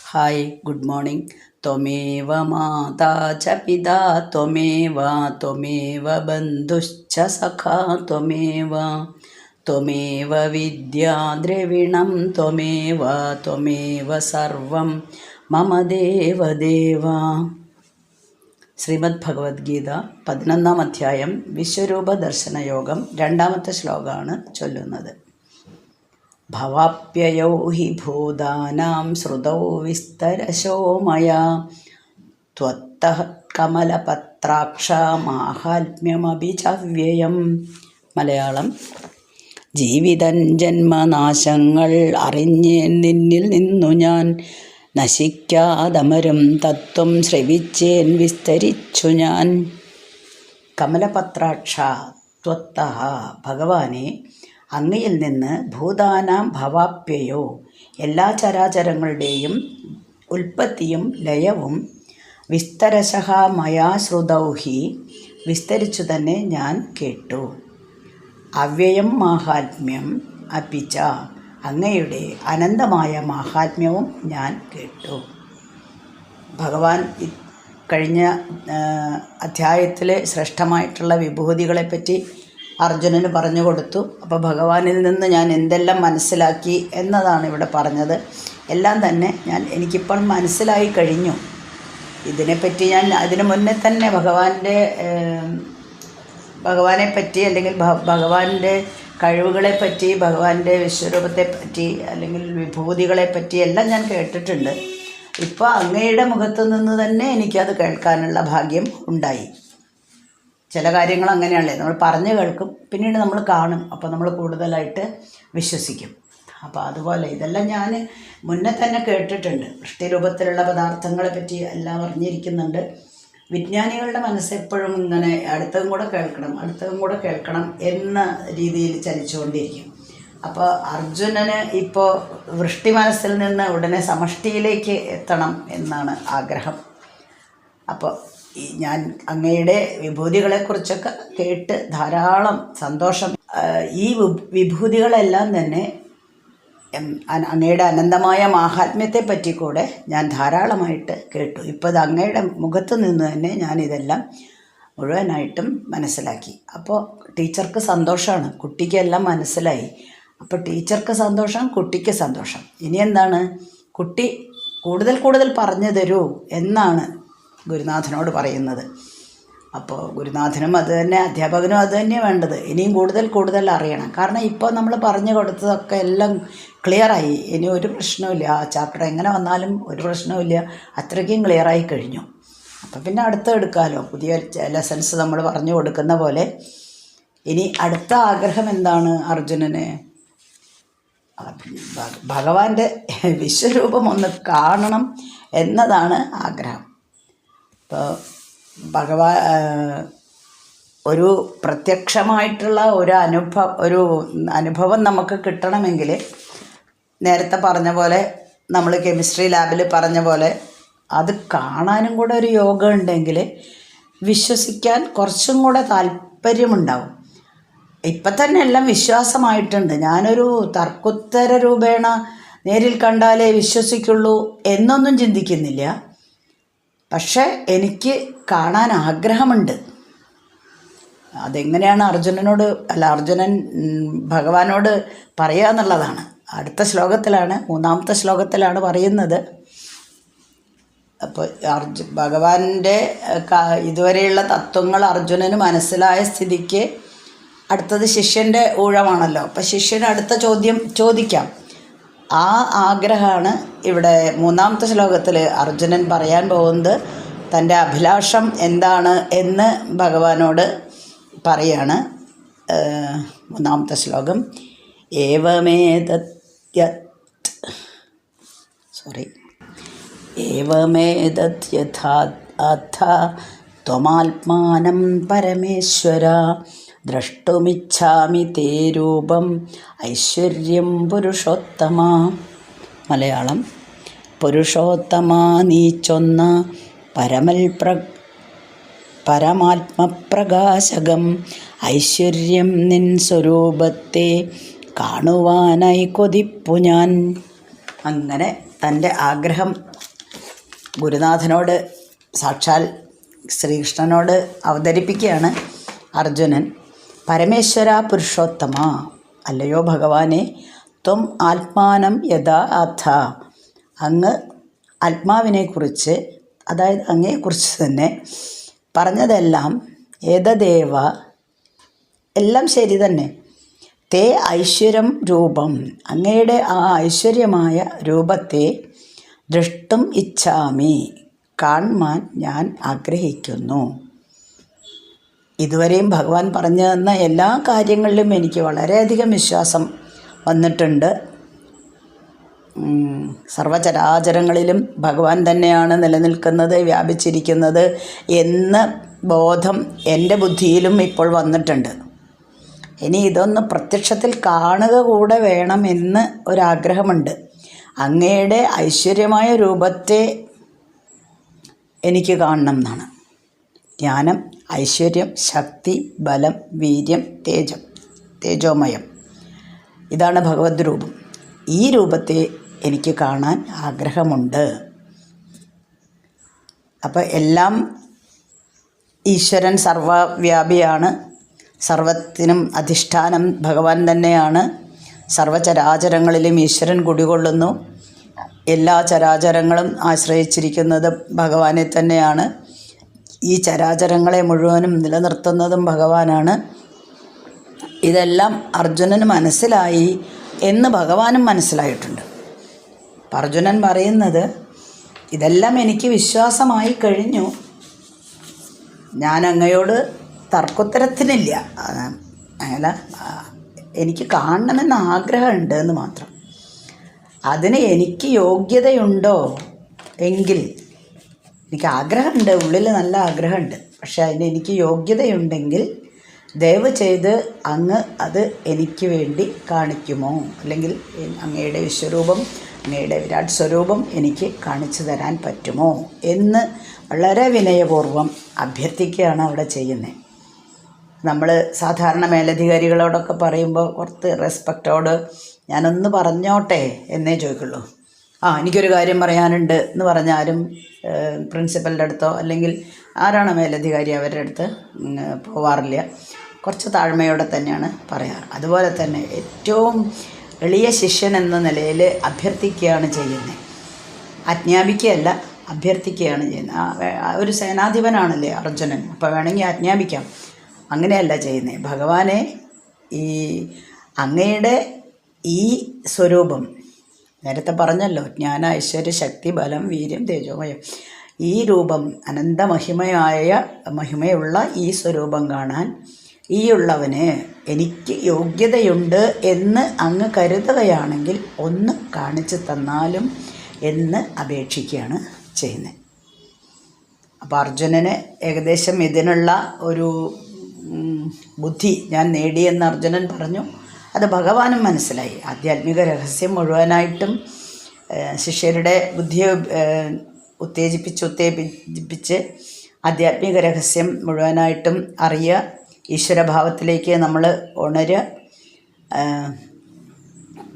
Hi, good morning. ത്വമേവ മാതാ ച പിതാ ത്വമേവ ബന്ധുശ്ച സഖാ ത്വമേവ വിദ്യാ ദ്രവിണം ത്വമേവ സർവം മമ ദേവദേവ. ശ്രീമദ് ഭഗവത്ഗീത 11-ാം അധ്യായം വിശ്വരൂപ ദർശനയോഗം 2-ാമത്തെ ശ്ലോകമാണ് ചൊല്ലുന്നത്. ഭവാപ്യയൗ ഹി ഭൂതാനാം ശ്രുതൗ വിസ്തരശോ മയാ ത്വത്തഃ കമലപത്രാക്ഷ മാഹാത്മ്യമപി ചവ്യയം. മലയാളം: ജീവിതം ജന്മനാശങ്ങൾ അറിഞ്ഞേൻ നിന്നിൽ നിന്നു ഞാൻ, നശിക്കാതമരും തത്വം ശ്രവിച്ചേൻ വിസ്തരിച്ചു ഞാൻ. കമലപത്രാക്ഷ ത്വത്തഃ, ഭഗവാനെ അങ്ങയിൽ നിന്ന്, ഭൂതാനാം ഭവാപ്യയോ, എല്ലാ ചരാചരങ്ങളുടെയും ഉൽപ്പത്തിയും ലയവും, വിസ്തരശഃ മയാ ശ്രുതൗ ഹി, വിസ്തരിച്ചു തന്നെ ഞാൻ കേട്ടു. അവ്യയം മാഹാത്മ്യം അപിച്ച, അങ്ങയുടെ അനന്തമായ മാഹാത്മ്യവും ഞാൻ കേട്ടു. ഭഗവാൻ കഴിഞ്ഞ അധ്യായത്തിലെ ശ്രേഷ്ഠമായിട്ടുള്ള വിഭൂതികളെപ്പറ്റി അർജുനന് പറഞ്ഞു കൊടുത്തു. അപ്പോൾ ഭഗവാനിൽ നിന്ന് ഞാൻ എന്തെല്ലാം മനസ്സിലാക്കി എന്നതാണ് ഇവിടെ പറഞ്ഞത്. എല്ലാം തന്നെ എനിക്കിപ്പോൾ മനസ്സിലായി കഴിഞ്ഞു. ഇതിനെപ്പറ്റി ഞാൻ അതിനു മുന്നേ തന്നെ ഭഗവാനെപ്പറ്റി അല്ലെങ്കിൽ ഭഗവാന്റെ കഴിവുകളെപ്പറ്റി, ഭഗവാന്റെ വിശ്വരൂപത്തെപ്പറ്റി അല്ലെങ്കിൽ വിഭൂതികളെപ്പറ്റി എല്ലാം ഞാൻ കേട്ടിട്ടുണ്ട്. ഇപ്പോൾ അങ്ങയുടെ മുഖത്തു നിന്ന് തന്നെ എനിക്കത് കേൾക്കാനുള്ള ഭാഗ്യം ഉണ്ടായി. ചില കാര്യങ്ങൾ അങ്ങനെയാണല്ലേ, നമ്മൾ പറഞ്ഞു കേൾക്കും, പിന്നീട് നമ്മൾ കാണും, അപ്പോൾ നമ്മൾ കൂടുതലായിട്ട് വിശ്വസിക്കും. അപ്പോൾ അതുപോലെ ഇതെല്ലാം ഞാൻ മുന്നേ തന്നെ കേട്ടിട്ടുണ്ട്. വൃഷ്ടിരൂപത്തിലുള്ള പദാർത്ഥങ്ങളെ പറ്റി എല്ലാം അറിഞ്ഞിരിക്കുന്നുണ്ട്. വിജ്ഞാനികളുടെ മനസ്സ് എപ്പോഴും ഇങ്ങനെ അടുത്തതും കൂടെ കേൾക്കണം എന്ന രീതിയിൽ ചലിച്ചുകൊണ്ടിരിക്കും. അപ്പോൾ അർജുനന് ഇപ്പോൾ വൃഷ്ടി മനസ്സിൽ നിന്ന് ഉടനെ സമഷ്ടിയിലേക്ക് എത്തണം എന്നാണ് ആഗ്രഹം. അപ്പോൾ ഞാൻ അങ്ങയുടെ വിഭൂതികളെക്കുറിച്ചൊക്കെ കേട്ട് ധാരാളം സന്തോഷം. ഈ വിഭൂതികളെല്ലാം തന്നെ അങ്ങയുടെ അനന്തമായ മാഹാത്മ്യത്തെ പറ്റി കൂടെ ഞാൻ ധാരാളമായിട്ട് കേട്ടു. ഇപ്പോൾ ഇത് അങ്ങയുടെ മുഖത്ത് നിന്ന് തന്നെ ഞാനിതെല്ലാം മുഴുവനായിട്ടും മനസ്സിലാക്കി. അപ്പോൾ ടീച്ചർക്ക് സന്തോഷമാണ്, കുട്ടിക്കെല്ലാം മനസ്സിലായി. അപ്പോൾ ടീച്ചർക്ക് സന്തോഷം, കുട്ടിക്ക് സന്തോഷം. ഇനി എന്താണ്, കുട്ടി കൂടുതൽ പറഞ്ഞു തരൂ എന്നാണ് ഗുരുനാഥനോട് പറയുന്നത്. അപ്പോൾ ഗുരുനാഥനും അത് തന്നെ, അധ്യാപകനും അത് തന്നെ വേണ്ടത്. ഇനിയും കൂടുതൽ അറിയണം. കാരണം ഇപ്പോൾ നമ്മൾ പറഞ്ഞു കൊടുത്തതൊക്കെ എല്ലാം ക്ലിയറായി. ഇനി ഒരു പ്രശ്നവുമില്ല. ആ ചാപ്റ്റർ എങ്ങനെ വന്നാലും ഒരു പ്രശ്നവുമില്ല. അത്രയ്ക്കും ക്ലിയറായി കഴിഞ്ഞു. അപ്പം പിന്നെ അടുത്ത എടുക്കാമല്ലോ. പുതിയ ലെസൺസ് നമ്മൾ പറഞ്ഞു കൊടുക്കുന്ന പോലെ. ഇനി അടുത്ത ആഗ്രഹം എന്താണ് അർജുനന്? ഭഗവാന്റെ വിശ്വരൂപം ഒന്ന് കാണണം എന്നതാണ് ആഗ്രഹം. ഇപ്പോൾ ഒരു പ്രത്യക്ഷമായിട്ടുള്ള ഒരു അനുഭവം നമുക്ക് കിട്ടണമെങ്കിൽ നേരത്തെ പറഞ്ഞ പോലെ, നമ്മൾ കെമിസ്ട്രി ലാബിൽ പറഞ്ഞ പോലെ, അത് കാണാനും കൂടെ ഒരു യോഗം ഉണ്ടെങ്കിൽ വിശ്വസിക്കാൻ കുറച്ചും കൂടെ താല്പര്യമുണ്ടാവും. ഇപ്പം തന്നെ എല്ലാം വിശ്വാസമായിട്ടുണ്ട്. ഞാനൊരു തർക്കുത്തര രൂപേണ നേരിൽ കണ്ടാലേ വിശ്വസിക്കുള്ളൂ എന്നൊന്നും ചിന്തിക്കുന്നില്ല. പക്ഷേ എനിക്ക് കാണാൻ ആഗ്രഹമുണ്ട്. അതെങ്ങനെയാണ് അർജുനൻ ഭഗവാനോട് പറയുക എന്നുള്ളതാണ്. അടുത്ത ശ്ലോകത്തിലാണ്, 3-ാമത്തെ ശ്ലോകത്തിലാണ് പറയുന്നത്. അപ്പോൾ ഭഗവാന്റെ ഇതുവരെയുള്ള തത്വങ്ങൾ അർജുനന് മനസ്സിലായ സ്ഥിതിക്ക് അടുത്തത് ശിഷ്യൻ്റെ ഊഴമാണല്ലോ. അപ്പോൾ ശിഷ്യന് അടുത്ത ചോദ്യം ചോദിക്കാം. ആ ആഗ്രഹമാണ് ഇവിടെ 3-ാമത്തെ ശ്ലോകത്തിൽ അർജുനൻ പറയാൻ പോകുന്നത്. തൻ്റെ അഭിലാഷം എന്താണ് എന്ന് ഭഗവാനോട് പറയാണ്. 3-ാമത്തെ ശ്ലോകം: ഏവമേതത് യഥാർത്ഥ ത്വമാത്മാനം പരമേശ്വര ദ്രഷ്ടുമിച്ഛാമി തേ രൂപം ഐശ്വര്യം പുരുഷോത്തമ. മലയാളം: പുരുഷോത്തമ, നീ ചൊന്ന പരമാത്മപ്രകാശകം ഐശ്വര്യം നിൻ സ്വരൂപത്തെ കാണുവാനായി കൊതിപ്പു ഞാൻ. അങ്ങനെ തൻ്റെ ആഗ്രഹം ഗുരുനാഥനോട് സാക്ഷാൽ ശ്രീകൃഷ്ണനോട് അവതരിപ്പിക്കുകയാണ് അർജുനൻ. പരമേശ്വര പുരുഷോത്തമ, അല്ലയോ ഭഗവാനെ, ത്വം ആത്മാനം യഥാ അഥ, അങ്ങ് ആത്മാവിനെക്കുറിച്ച്, അതായത് അങ്ങയെക്കുറിച്ച് തന്നെ പറഞ്ഞതെല്ലാം ഏതദേവ, എല്ലാം ശരി തന്നെ, തേ ഐശ്വര്യം രൂപം, അങ്ങയുടെ ആ ഐശ്വര്യമായ രൂപത്തെ ദൃഷ്ടും ഇച്ഛാമി, കാണുവാൻ ഞാൻ ആഗ്രഹിക്കുന്നു. ഇതുവരെയും ഭഗവാൻ പറഞ്ഞു തന്ന എല്ലാ കാര്യങ്ങളിലും എനിക്ക് വളരെയധികം വിശ്വാസം വന്നിട്ടുണ്ട്. സർവചരാചരങ്ങളിലും ഭഗവാൻ തന്നെയാണ് നിലനിൽക്കുന്നത്, വ്യാപിച്ചിരിക്കുന്നത് എന്ന ബോധം എൻ്റെ ബുദ്ധിയിലും ഇപ്പോൾ വന്നിട്ടുണ്ട്. ഇനി ഇതൊന്ന് പ്രത്യക്ഷത്തിൽ കാണുക കൂടെ വേണമെന്ന് ഒരാഗ്രഹമുണ്ട്. അങ്ങയുടെ ഐശ്വര്യമായ രൂപത്തെ എനിക്ക് കാണണം എന്നാണ്. ജ്ഞാനം, ഐശ്വര്യം, ശക്തി, ബലം, വീര്യം, തേജോമയം, ഇതാണ് ഭഗവത് രൂപം. ഈ രൂപത്തെ എനിക്ക് കാണാൻ ആഗ്രഹമുണ്ട്. അപ്പോൾ എല്ലാം ഈശ്വരൻ സർവവ്യാപിയാണ്, സർവത്തിനും അധിഷ്ഠാനം ഭഗവാൻ തന്നെയാണ്. സർവചരാചരങ്ങളിലും ഈശ്വരൻ കുടികൊള്ളുന്നു. എല്ലാ ചരാചരങ്ങളും ആശ്രയിച്ചിരിക്കുന്നത് ഭഗവാനെ തന്നെയാണ്. ഈ ചരാചരങ്ങളെ മുഴുവനും നിലനിർത്തുന്നതും ഭഗവാനാണ്. ഇതെല്ലാം അർജുനന് മനസ്സിലായി എന്ന് ഭഗവാനും മനസ്സിലായിട്ടുണ്ട്. അർജുനൻ പറയുന്നത്, ഇതെല്ലാം എനിക്ക് വിശ്വാസമായി കഴിഞ്ഞു, ഞാൻ അങ്ങയോട് തർക്കുത്തരത്തിനില്ല, അല്ല എനിക്ക് കാണണമെന്ന് ആഗ്രഹമുണ്ട് എന്ന് മാത്രം. അതിന് എനിക്ക് യോഗ്യതയുണ്ടോ എങ്കിൽ, എനിക്ക് ആഗ്രഹമുണ്ട്, ഉള്ളിൽ നല്ല ആഗ്രഹമുണ്ട്, പക്ഷെ അതിന് എനിക്ക് യോഗ്യതയുണ്ടെങ്കിൽ ദയവ് ചെയ്ത് അങ്ങ് അത് എനിക്ക് വേണ്ടി കാണിക്കുമോ, അല്ലെങ്കിൽ അങ്ങയുടെ വിശ്വരൂപം, അങ്ങയുടെ വിരാട് സ്വരൂപം എനിക്ക് കാണിച്ചു തരാൻ പറ്റുമോ എന്ന് വളരെ വിനയപൂർവ്വം അഭ്യർത്ഥിക്കുകയാണ് അവിടെ ചെയ്യുന്നത്. നമ്മൾ സാധാരണ മേലധികാരികളോടൊക്കെ പറയുമ്പോൾ കുറച്ച് റെസ്പെക്റ്റോട് ഞാനൊന്ന് പറഞ്ഞോട്ടെ എന്നേ ചോദിക്കുള്ളൂ. എനിക്കൊരു കാര്യം പറയാനുണ്ട് എന്ന് പറഞ്ഞാലും പ്രിൻസിപ്പലിൻ്റെ അടുത്തോ അല്ലെങ്കിൽ ആരാണോ മേലധികാരി അവരുടെ അടുത്ത് പോവാറില്ല. കുറച്ച് താഴ്മയോടെ തന്നെയാണ് പറയാറ്. അതുപോലെ തന്നെ ഏറ്റവും എളിയ ശിഷ്യൻ എന്ന നിലയിൽ അഭ്യർത്ഥിക്കുകയാണ് ചെയ്യുന്നത്. ആജ്ഞാപിക്കുകയല്ല, അഭ്യർത്ഥിക്കുകയാണ് ചെയ്യുന്നത്. ഒരു സേനാധിപനാണല്ലേ അർജുനൻ, അപ്പോൾ വേണമെങ്കിൽ ആജ്ഞാപിക്കാം. അങ്ങനെയല്ല ചെയ്യുന്നത്. ഭഗവാനെ, ഈ അങ്ങയുടെ ഈ സ്വരൂപം, നേരത്തെ പറഞ്ഞല്ലോ, ജ്ഞാന, ഐശ്വര്യ, ശക്തി, ബലം, വീര്യം, തേജോമയം, ഈ രൂപം, മഹിമയുള്ള ഈ സ്വരൂപം കാണാൻ ഈ ഉള്ളവന് എനിക്ക് യോഗ്യതയുണ്ട് എന്ന് അങ്ങ് കരുതുകയാണെങ്കിൽ ഒന്ന് കാണിച്ചു തന്നാലും എന്ന് അപേക്ഷിക്കുകയാണ് ചെയ്യുന്നത്. അപ്പോൾ അർജുനന് ഏകദേശം ഇതിനുള്ള ഒരു ബുദ്ധി ഞാൻ നേടിയെന്ന് അർജുനൻ പറഞ്ഞു. അത് ഭഗവാനും മനസ്സിലായി. ആധ്യാത്മിക രഹസ്യം മുഴുവനായിട്ടും ശിഷ്യരുടെ ബുദ്ധിയെ ഉത്തേജിപ്പിച്ച് ആധ്യാത്മിക രഹസ്യം മുഴുവനായിട്ടും അറിയുക, ഈശ്വരഭാവത്തിലേക്ക് നമ്മൾ ഉണരുക.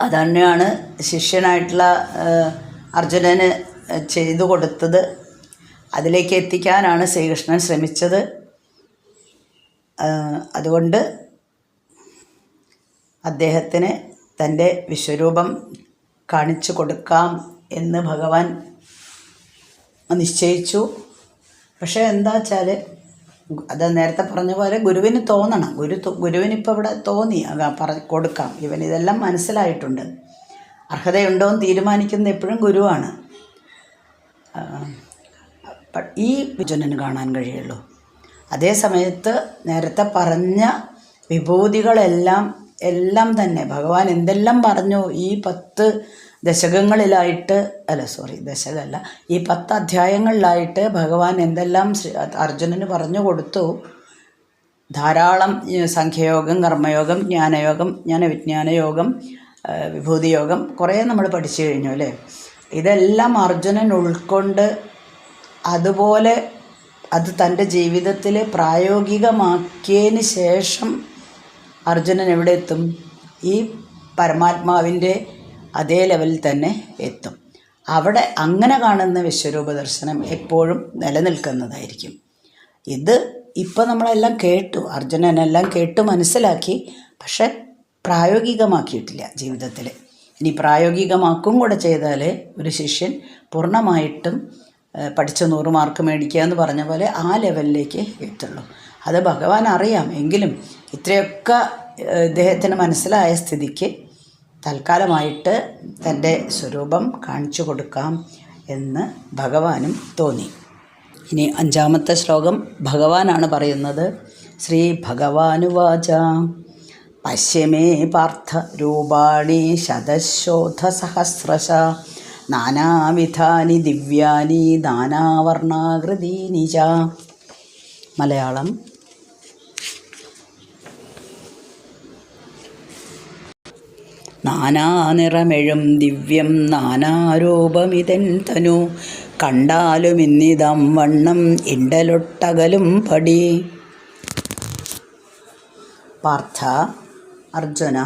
അതന്നെയാണ് ശിഷ്യനായിട്ടുള്ള അർജുനന് ചെയ്തു കൊടുത്തത്. അതിലേക്ക് എത്തിക്കാനാണ് ശ്രീകൃഷ്ണൻ ശ്രമിച്ചത്. അതുകൊണ്ട് അദ്ദേഹത്തിന് തൻ്റെ വിശ്വരൂപം കാണിച്ചു കൊടുക്കാം എന്ന് ഭഗവാൻ നിശ്ചയിച്ചു. പക്ഷേ എന്താ വെച്ചാൽ, അത് നേരത്തെ പറഞ്ഞ പോലെ ഗുരുവിന് തോന്നണം. ഗുരുവിനിപ്പോൾ ഇവിടെ തോന്നി കൊടുക്കാം, ഇതെല്ലാം മനസ്സിലായിട്ടുണ്ട്. അർഹതയുണ്ടോ എന്ന് തീരുമാനിക്കുന്നത് എപ്പോഴും ഗുരുവാണ്. ഈ അർജുനന് കാണാൻ കഴിയുള്ളൂ. അതേ സമയത്ത് നേരത്തെ പറഞ്ഞ വിഭൂതികളെല്ലാം തന്നെ ഭഗവാൻ എന്തെല്ലാം പറഞ്ഞു ഈ 10 ദശകങ്ങളിലായിട്ട്, ഈ 10 അധ്യായങ്ങളിലായിട്ട് ഭഗവാൻ എന്തെല്ലാം അർജുനന് പറഞ്ഞു കൊടുത്തു. ധാരാളം സംഖ്യയോഗം, കർമ്മയോഗം, ജ്ഞാനയോഗം, ജ്ഞാനവിജ്ഞാനയോഗം, വിഭൂതിയോഗം കുറേ നമ്മൾ പഠിച്ചു കഴിഞ്ഞു അല്ലേ. ഇതെല്ലാം അർജുനൻ ഉൾക്കൊണ്ട് അതുപോലെ അത് തൻ്റെ ജീവിതത്തിൽ പ്രായോഗികമാക്കിയതിന് ശേഷം അർജുനൻ എവിടെ എത്തും? ഈ പരമാത്മാവിൻ്റെ അതേ ലെവലിൽ തന്നെ എത്തും. അവിടെ അങ്ങനെ കാണുന്ന വിശ്വരൂപ ദർശനം എപ്പോഴും നിലനിൽക്കുന്നതായിരിക്കും. ഇത് ഇപ്പോൾ നമ്മളെല്ലാം കേട്ടു, അർജുനനെല്ലാം കേട്ട് മനസ്സിലാക്കി, പക്ഷെ പ്രായോഗികമാക്കിയിട്ടില്ല ജീവിതത്തിൽ. ഇനി പ്രായോഗികമാക്കും കൂടെ ചെയ്താൽ ഒരു ശിഷ്യൻ പൂർണ്ണമായിട്ടും പഠിച്ച 100 മാർക്ക് മേടിക്കുക എന്ന് പറഞ്ഞ പോലെ ആ ലെവലിലേക്ക് എത്തുള്ളൂ. അത് ഭഗവാൻ അറിയാം. എങ്കിലും ഇത്രയൊക്കെ ഇദ്ദേഹത്തിന് മനസ്സിലായ സ്ഥിതിക്ക് തൽക്കാലമായിട്ട് തൻ്റെ സ്വരൂപം കാണിച്ചു കൊടുക്കാം എന്ന് ഭഗവാനും തോന്നി. ഇനി 5-ാമത്തെ ശ്ലോകം ഭഗവാനാണ് പറയുന്നത്. ശ്രീ ഭഗവാനുവാച പശ്യമേ പാർത്ഥ രൂപാണി ശതശോധസഹസ്രശ നാനാവിധാനി ദിവ്യാനി നാനാവർണാകൃതീനി ച. മലയാളം. നാനാനിറമെഴും ദിവ്യം നാനാരൂപമിതൻ തനു കണ്ടാലുമിന്നിതം വണ്ണം ഇണ്ടലൊട്ടകലും പടി. പാർത്ഥ, അർജുന,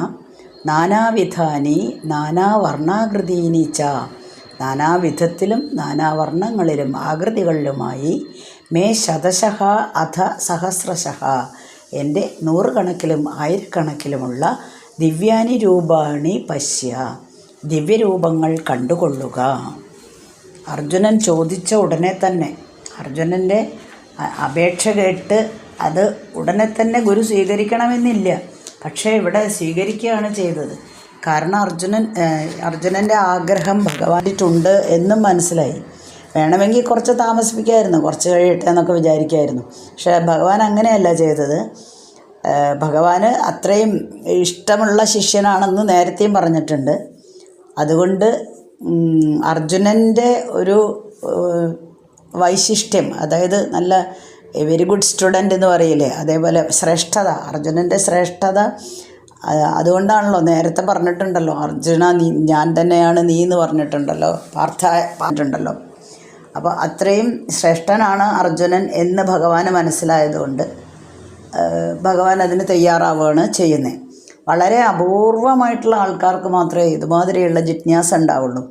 നാനാവിധാനി നാനാവർണാകൃതീനി ച. നാനാവിധത്തിലും നാനാവർണ്ണങ്ങളിലും ആകൃതികളിലുമായി മേ ശതശഃ അഥ സഹസ്രശഃ എൻ്റെ 100 കണക്കിലും 1000 കണക്കിലുമുള്ള ദിവ്യാനി രൂപാണി പശ്യ, ദിവ്യരൂപങ്ങൾ കണ്ടുകൊള്ളുക. അർജുനൻ ചോദിച്ച ഉടനെ തന്നെ, അർജുനൻ്റെ അപേക്ഷ കേട്ട് അത് ഉടനെ തന്നെ ഗുരു സ്വീകരിക്കണമെന്നില്ല, പക്ഷേ ഇവിടെ സ്വീകരിക്കുകയാണ് ചെയ്തത്. കാരണം അർജുനൻ്റെ ആഗ്രഹം ഭഗവാനിട്ടുണ്ട് എന്നും മനസ്സിലായി. വേണമെങ്കിൽ കുറച്ച് താമസിപ്പിക്കായിരുന്നു, കുറച്ച് കഴിയട്ടെ എന്നൊക്കെ വിചാരിക്കായിരുന്നു. പക്ഷേ ഭഗവാൻ അങ്ങനെയല്ല ചെയ്തത്. ഭഗവാന് അത്രയും ഇഷ്ടമുള്ള ശിഷ്യനാണെന്ന് നേരത്തെയും പറഞ്ഞിട്ടുണ്ട്. അതുകൊണ്ട് അർജുനൻ്റെ ഒരു വൈശിഷ്ട്യം, അതായത് നല്ല വെരി ഗുഡ് സ്റ്റുഡൻ്റ് എന്ന് പറയില്ലേ, അതേപോലെ ശ്രേഷ്ഠത, അർജുനൻ്റെ ശ്രേഷ്ഠത. അതുകൊണ്ടാണല്ലോ നേരത്തെ പറഞ്ഞിട്ടുണ്ടല്ലോ, അർജുന നീ ഞാൻ തന്നെയാണ് നീ എന്ന് പറഞ്ഞിട്ടുണ്ടല്ലോ, പറഞ്ഞിട്ടുണ്ടല്ലോ. അപ്പോൾ അത്രയും ശ്രേഷ്ഠനാണ് അർജുനൻ എന്ന് ഭഗവാന് മനസ്സിലായതുകൊണ്ട് ഭഗവാൻ അതിന് തയ്യാറാവുകയാണ് ചെയ്യുന്നത്. വളരെ അപൂർവമായിട്ടുള്ള ആൾക്കാർക്ക് മാത്രമേ ഇതുമാതിരിയുള്ള ജിജ്ഞാസ ഉണ്ടാവുള്ളൂ.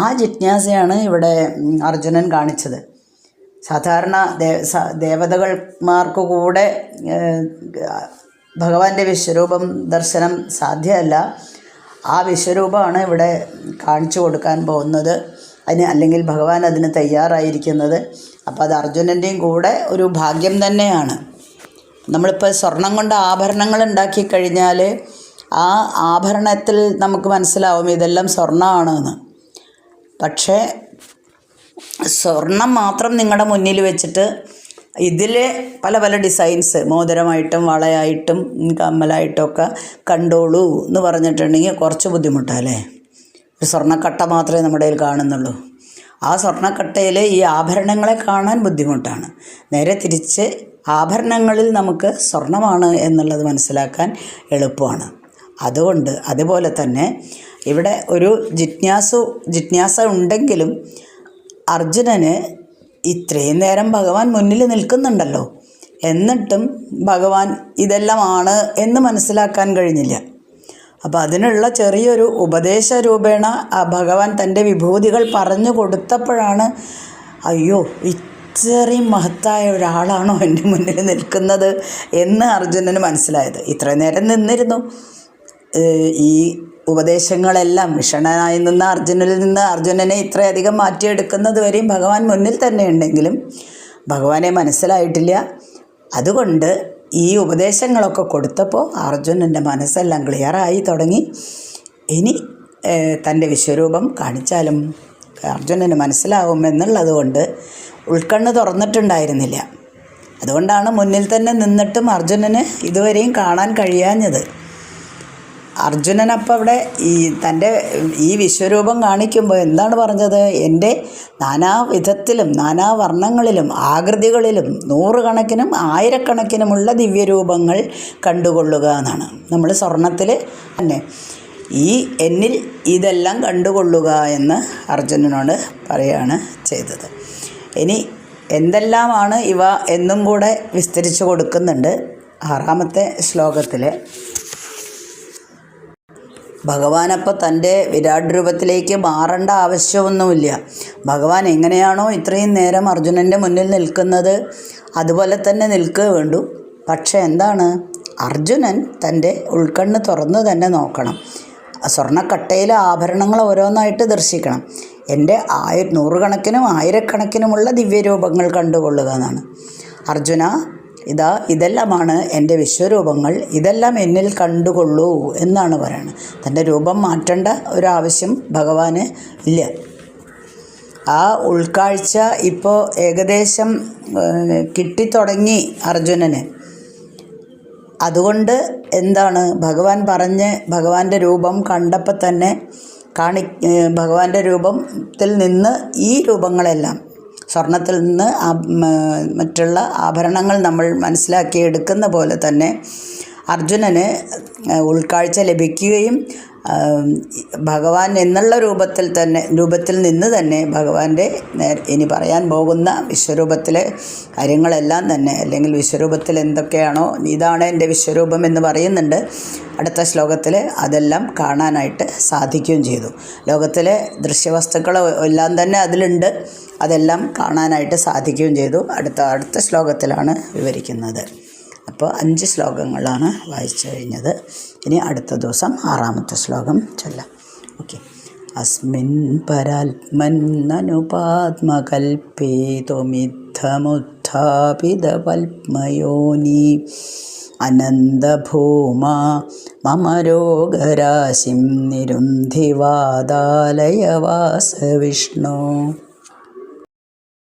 ആ ജിജ്ഞാസയാണ് ഇവിടെ അർജുനൻ കാണിച്ചത്. സാധാരണ ദേവതകന്മാർക്ക് കൂടെ ഭഗവാന്റെ വിശ്വരൂപം ദർശനം സാധ്യമല്ല. ആ വിശ്വരൂപമാണ് ഇവിടെ കാണിച്ചു കൊടുക്കാൻ പോകുന്നത്. അല്ലെങ്കിൽ ഭഗവാൻ അതിന് തയ്യാറായിരിക്കുന്നത്. അപ്പോൾ അത് അർജുനൻ്റെയും കൂടെ ഒരു ഭാഗ്യം തന്നെയാണ്. നമ്മളിപ്പോൾ സ്വർണം കൊണ്ട് ആഭരണങ്ങൾ ഉണ്ടാക്കി കഴിഞ്ഞാൽ ആ ആഭരണത്തിൽ നമുക്ക് മനസ്സിലാവും ഇതെല്ലാം സ്വർണ്ണമാണെന്ന്. പക്ഷേ സ്വർണം മാത്രം നിങ്ങളുടെ മുന്നിൽ വെച്ചിട്ട് ഇതിൽ പല പല ഡിസൈൻസ്, മോതിരമായിട്ടും വളയായിട്ടും കമ്മലായിട്ടും ഒക്കെ കണ്ടോളൂ എന്ന് പറഞ്ഞിട്ടുണ്ടെങ്കിൽ കുറച്ച് ബുദ്ധിമുട്ടല്ലേ. ഒരു സ്വർണ്ണക്കട്ട മാത്രമേ നമ്മുടെ കയ്യിൽ കാണുന്നുള്ളൂ. ആ സ്വർണ്ണക്കട്ടയിൽ ഈ ആഭരണങ്ങളെ കാണാൻ ബുദ്ധിമുട്ടാണ്. നേരെ തിരിച്ച് ആഭരണങ്ങളിൽ നമുക്ക് സ്വർണ്ണമാണ് എന്നുള്ളത് മനസ്സിലാക്കാൻ എളുപ്പമാണ്. അതുകൊണ്ട് അതുപോലെ തന്നെ ഇവിടെ ഒരു ജിജ്ഞാസ ഉണ്ടെങ്കിലും അർജുനന് ഇത്രയും നേരം ഭഗവാൻ മുന്നിൽ നിൽക്കുന്നുണ്ടല്ലോ, എന്നിട്ടും ഭഗവാൻ ഇതെല്ലാമാണ് എന്ന് മനസ്സിലാക്കാൻ കഴിഞ്ഞില്ല. അപ്പോൾ അതിനുള്ള ചെറിയൊരു ഉപദേശ രൂപേണ ഭഗവാൻ തൻ്റെ വിഭൂതികൾ പറഞ്ഞു കൊടുത്തപ്പോഴാണ് അയ്യോ ഇത്രയും മഹത്തായ ഒരാളാണോ എൻ്റെ മുന്നിൽ നിൽക്കുന്നത് എന്ന് അർജുനന് മനസ്സിലായത്. ഇത്രയും നേരം നിന്നിരുന്നു. ഈ ഉപദേശങ്ങളെല്ലാം വിഷണനായി നിന്ന അർജുനനെ ഇത്രയധികം മാറ്റിയെടുക്കുന്നത് വരെയും ഭഗവാൻ മുന്നിൽ തന്നെ ഉണ്ടെങ്കിലും ഭഗവാനെ മനസ്സിലായിട്ടില്ല. അതുകൊണ്ട് ഈ ഉപദേശങ്ങളൊക്കെ കൊടുത്തപ്പോൾ അർജുനൻ്റെ മനസ്സെല്ലാം ക്ലിയറായി തുടങ്ങി. ഇനി തൻ്റെ വിശ്വരൂപം കാണിച്ചാലും അർജുനന് മനസ്സിലാവും എന്നുള്ളത് കൊണ്ട് ഉൾക്കണ്ണ് തുറന്നിട്ടുണ്ടായിരുന്നില്ല. അതുകൊണ്ടാണ് മുന്നിൽ തന്നെ നിന്നിട്ടും അർജുനന് ഇതുവരെയും കാണാൻ കഴിയാഞ്ഞത്. അർജുനനപ്പം അവിടെ തൻ്റെ ഈ വിശ്വരൂപം കാണിക്കുമ്പോൾ എന്താണ് പറഞ്ഞത്? എൻ്റെ നാനാവിധത്തിലും നാനാവർണ്ണങ്ങളിലും ആകൃതികളിലും 100 കണക്കിനും 1000 കണക്കിനുമുള്ള ദിവ്യരൂപങ്ങൾ കണ്ടുകൊള്ളുക എന്നാണ്. നമ്മൾ സ്വർണത്തിൽ തന്നെ എന്നിൽ ഇതെല്ലാം കണ്ടുകൊള്ളുക എന്ന് അർജുനനോട് പറയുകയാണ് ചെയ്തത്. ഇനി എന്തെല്ലാമാണ് ഇവ എന്നും കൂടെ വിസ്തരിച്ചു കൊടുക്കുന്നുണ്ട് 6-ാമത്തെ ശ്ലോകത്തിൽ. ഭഗവാനപ്പോൾ തൻ്റെ വിരാട് രൂപത്തിലേക്ക് മാറേണ്ട ആവശ്യമൊന്നുമില്ല. ഭഗവാൻ എങ്ങനെയാണോ ഇത്രയും നേരം അർജുനൻ്റെ മുന്നിൽ നിൽക്കുന്നത് അതുപോലെ തന്നെ നിൽക്കുക വേണ്ടു. പക്ഷേ എന്താണ്, അർജുനൻ തൻ്റെ ഉൾക്കണ്ണ് തുറന്ന് തന്നെ നോക്കണം. സ്വർണ്ണക്കട്ടയിലെ ആഭരണങ്ങൾ ഓരോന്നായിട്ട് ദർശിക്കണം. എൻ്റെ നൂറുകണക്കിനും ആയിരക്കണക്കിനുമുള്ള ദിവ്യരൂപങ്ങൾ കണ്ടുകൊള്ളുക എന്നാണ്. അർജുന, ഇതെല്ലാമാണ് എൻ്റെ വിശ്വരൂപങ്ങൾ, ഇതെല്ലാം എന്നിൽ കണ്ടുകൊള്ളൂ എന്നാണ് പറയുന്നത്. തൻ്റെ രൂപം മാറ്റേണ്ട ഒരാവശ്യം ഭഗവാന് ഇല്ല. ആ ഉൾക്കാഴ്ച ഇപ്പോൾ ഏകദേശം കിട്ടിത്തുടങ്ങി അർജുനന്. അതുകൊണ്ട് എന്താണ്, ഭഗവാന്റെ രൂപം കണ്ടപ്പോൾ തന്നെ ഭഗവാന്റെ രൂപത്തിൽ നിന്ന് ഈ രൂപങ്ങളെല്ലാം, സ്വർണത്തിൽ നിന്ന് മറ്റുള്ള ആഭരണങ്ങൾ നമ്മൾ മനസ്സിലാക്കിയെടുക്കുന്ന പോലെ തന്നെ അർജുനന് ഉൾക്കാഴ്ച ലഭിക്കുകയും ഭഗവാൻ എന്നുള്ള രൂപത്തിൽ നിന്ന് തന്നെ ഭഗവാന്റെ ഇനി പറയാൻ പോകുന്ന വിശ്വരൂപത്തിലെ കാര്യങ്ങളെല്ലാം തന്നെ, അല്ലെങ്കിൽ വിശ്വരൂപത്തിൽ എന്തൊക്കെയാണോ ഇതാണ് എൻ്റെ വിശ്വരൂപം എന്ന് പറയുന്നുണ്ട് അടുത്ത ശ്ലോകത്തിൽ, അതെല്ലാം കാണാനായിട്ട് സാധിക്കുകയും ചെയ്തു. ലോകത്തിലെ ദൃശ്യവസ്തുക്കൾ എല്ലാം തന്നെ അതിലുണ്ട്, അതെല്ലാം കാണാനായിട്ട് സാധിക്കുകയും ചെയ്തു. അടുത്ത ശ്ലോകത്തിലാണ് വിവരിക്കുന്നത്. അപ്പോൾ 5 ശ്ലോകങ്ങളാണ് വായിച്ചു കഴിഞ്ഞത്. ഇനി അടുത്ത ദിവസം 6ാമത്തെ ശ്ലോകം ചൊല്ലാം. ഓക്കെ. അസ്മിൻ പരാത്മന്നനുപാത്മകൽപേതുമിദ്ധമുത്ഥാപിതപത്മയോനി അനന്തഭൂമാ മമ രോഗരാശിം നിരുന്ധിവാദാലയ വാസവിഷ്ണു.